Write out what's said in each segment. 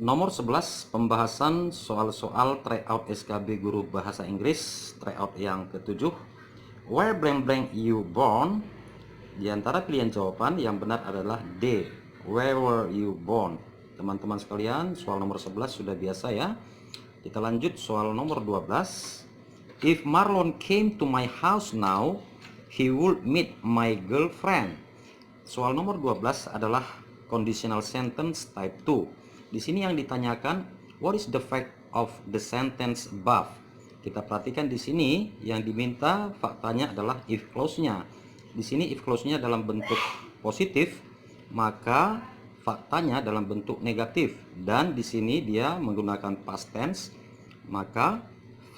Nomor 11, pembahasan soal-soal tryout SKB Guru Bahasa Inggris, tryout yang ketujuh. Where blank blank you born? Di antara pilihan jawaban yang benar adalah D. Where were you born? Teman-teman sekalian, soal nomor 11 sudah biasa ya. Kita lanjut soal nomor 12. If Marlon came to my house now, he would meet my girlfriend. Soal nomor 12 adalah conditional sentence type 2. Di sini yang ditanyakan, what is the fact of the sentence above? Kita perhatikan di sini yang diminta faktanya adalah if clause-nya. Di sini if clause-nya dalam bentuk positif, maka faktanya dalam bentuk negatif. Dan di sini dia menggunakan past tense, maka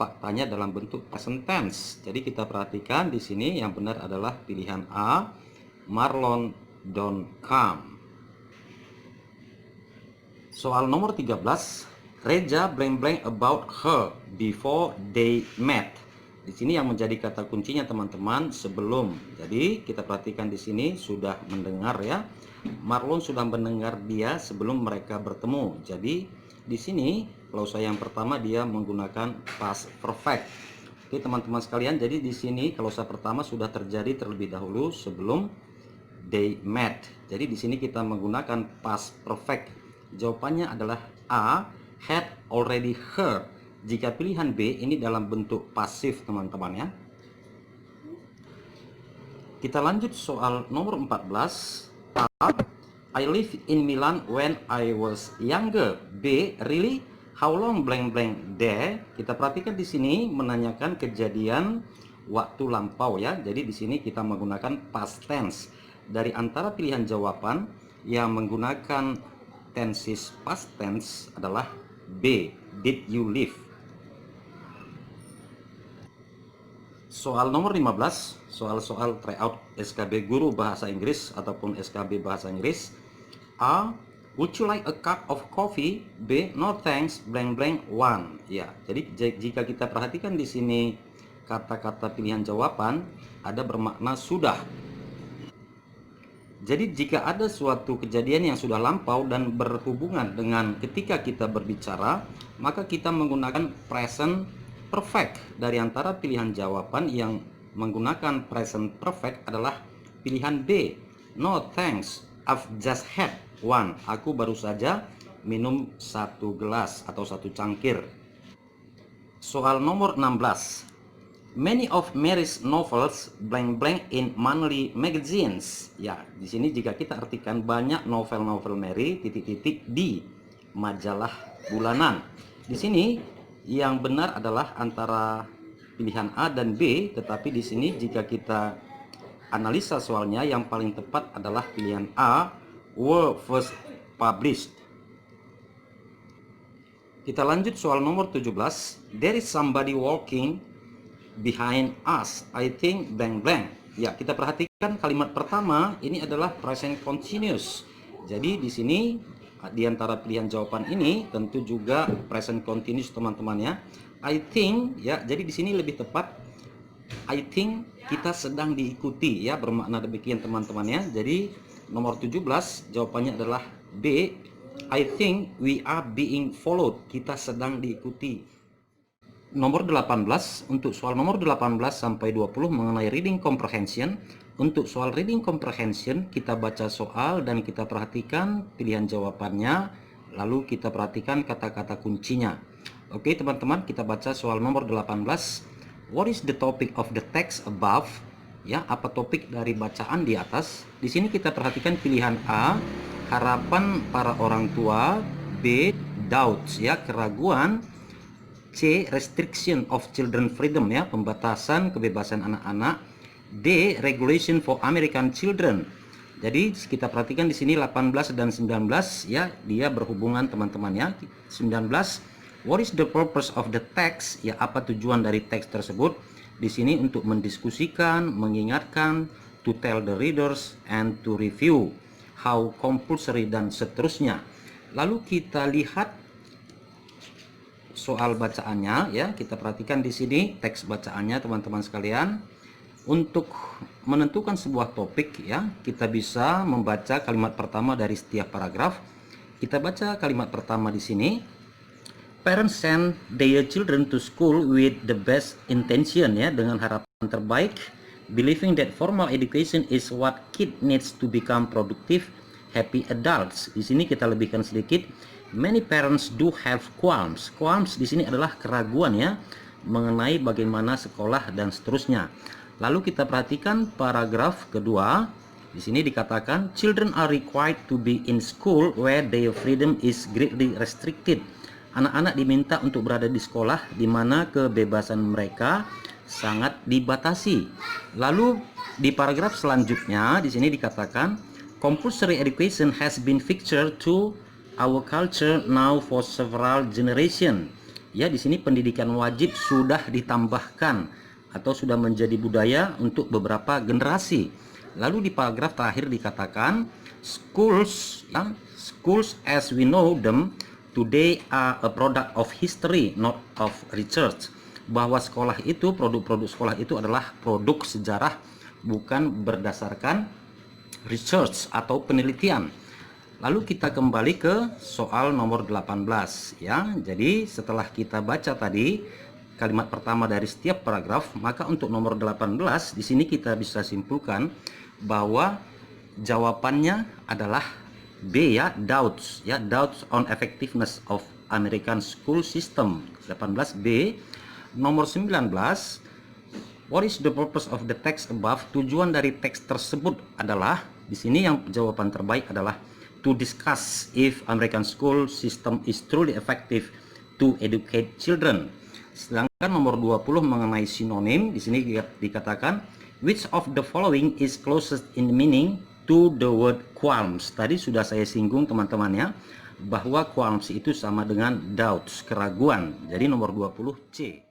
faktanya dalam bentuk present tense. Jadi kita perhatikan di sini yang benar adalah pilihan A, Marlon don't come. Soal nomor 13, Reja blank blank about her before they met. Di sini yang menjadi kata kuncinya teman-teman sebelum. Jadi kita perhatikan di sini sudah mendengar ya. Marlon sudah mendengar dia sebelum mereka bertemu. Jadi di sini klausa yang pertama dia menggunakan past perfect. Oke teman-teman sekalian, jadi di sini klausa pertama sudah terjadi terlebih dahulu sebelum they met. Jadi di sini kita menggunakan past perfect. Jawabannya adalah A, had already heard. Jika pilihan B ini dalam bentuk pasif teman-teman ya. Kita lanjut soal nomor 14. A, I lived in Milan when I was younger. B, really? How long blank blank there? Kita perhatikan di sini menanyakan kejadian waktu lampau ya. Jadi di sini kita menggunakan past tense. Dari antara pilihan jawaban yang menggunakan tenses past tense adalah B, did you live? Soal nomor 15, soal-soal tryout SKB Guru Bahasa Inggris ataupun SKB Bahasa Inggris. A, would you like a cup of coffee? B, no thanks blank blank one. Ya, jadi jika kita perhatikan di sini kata-kata pilihan jawaban ada bermakna sudah. Jadi jika ada suatu kejadian yang sudah lampau dan berhubungan dengan ketika kita berbicara, maka kita menggunakan present perfect. Dari antara pilihan jawaban yang menggunakan present perfect adalah pilihan B. No thanks, I've just had one. Aku baru saja minum satu gelas atau satu cangkir. Soal nomor 16. Many of Mary's novels blank blank in monthly magazines. Ya, di sini jika kita artikan banyak novel-novel Mary titik-titik di majalah bulanan. Di sini yang benar adalah antara pilihan A dan B, tetapi di sini jika kita analisa soalnya yang paling tepat adalah pilihan A, were first published. Kita lanjut soal nomor 17. There is somebody walking behind us, I think blank blank. Ya, kita perhatikan kalimat pertama ini adalah present continuous. Jadi di sini di antara pilihan jawaban ini tentu juga present continuous teman-teman ya. I think ya, jadi di sini lebih tepat I think kita sedang diikuti ya, bermakna demikian teman-teman ya. Jadi nomor 17 jawabannya adalah B, I think we are being followed. Kita sedang diikuti. Nomor 18, untuk soal nomor 18 sampai 20 mengenai reading comprehension. Untuk soal reading comprehension kita baca soal dan kita perhatikan pilihan jawabannya, lalu kita perhatikan kata-kata kuncinya. Oke teman-teman, kita baca soal nomor 18. What is the topic of the text above? Ya, apa topik dari bacaan di atas? Di sini kita perhatikan pilihan A, harapan para orang tua. B, doubts ya, keraguan. C, restriction of children freedom ya, pembatasan kebebasan anak-anak. D, regulation for American children. Jadi kita perhatikan di sini 18 dan 19 ya, dia berhubungan teman-teman ya. 19, what is the purpose of the text? Ya, apa tujuan dari teks tersebut? Di sini untuk mendiskusikan, mengingatkan, to tell the readers and to review, how compulsory dan seterusnya. Lalu kita lihat soal bacaannya ya, kita perhatikan di sini teks bacaannya teman-teman sekalian. Untuk menentukan sebuah topik ya, kita bisa membaca kalimat pertama dari setiap paragraf. Kita baca kalimat pertama di sini. Parents send their children to school with the best intention, ya, dengan harapan terbaik, believing that formal education is what kid needs to become productive, happy adults. Di sini kita lebihkan sedikit. Many parents do have qualms. Qualms di sini adalah keraguan, ya, mengenai bagaimana sekolah dan seterusnya. Lalu kita perhatikan paragraf kedua. Di sini dikatakan children are required to be in school where their freedom is greatly restricted. Anak-anak diminta untuk berada di sekolah di mana kebebasan mereka sangat dibatasi. Lalu di paragraf selanjutnya di sini dikatakan compulsory education has been featured to our culture now for several generation. Ya, di sini pendidikan wajib sudah ditambahkan atau sudah menjadi budaya untuk beberapa generasi. Lalu di paragraf terakhir dikatakan schools, ya, schools as we know them today are a product of history, not of research. Bahwa sekolah itu, produk-produk sekolah itu adalah produk sejarah, bukan berdasarkan research atau penelitian. Lalu kita kembali ke soal nomor 18, ya. Jadi setelah kita baca tadi kalimat pertama dari setiap paragraf, maka untuk nomor 18 di sini kita bisa simpulkan bahwa jawabannya adalah B, ya, doubts, ya, doubts on effectiveness of American school system. 18B. Nomor 19, what is the purpose of the text above? Tujuan dari teks tersebut adalah, di sini yang jawaban terbaik adalah to discuss if American school system is truly effective to educate children. Sedangkan nomor 20 mengenai sinonim, di sini dikatakan which of the following is closest in meaning to the word qualms. Tadi sudah saya singgung teman-teman, ya, bahwa qualms itu sama dengan doubts, keraguan. Jadi nomor 20 C.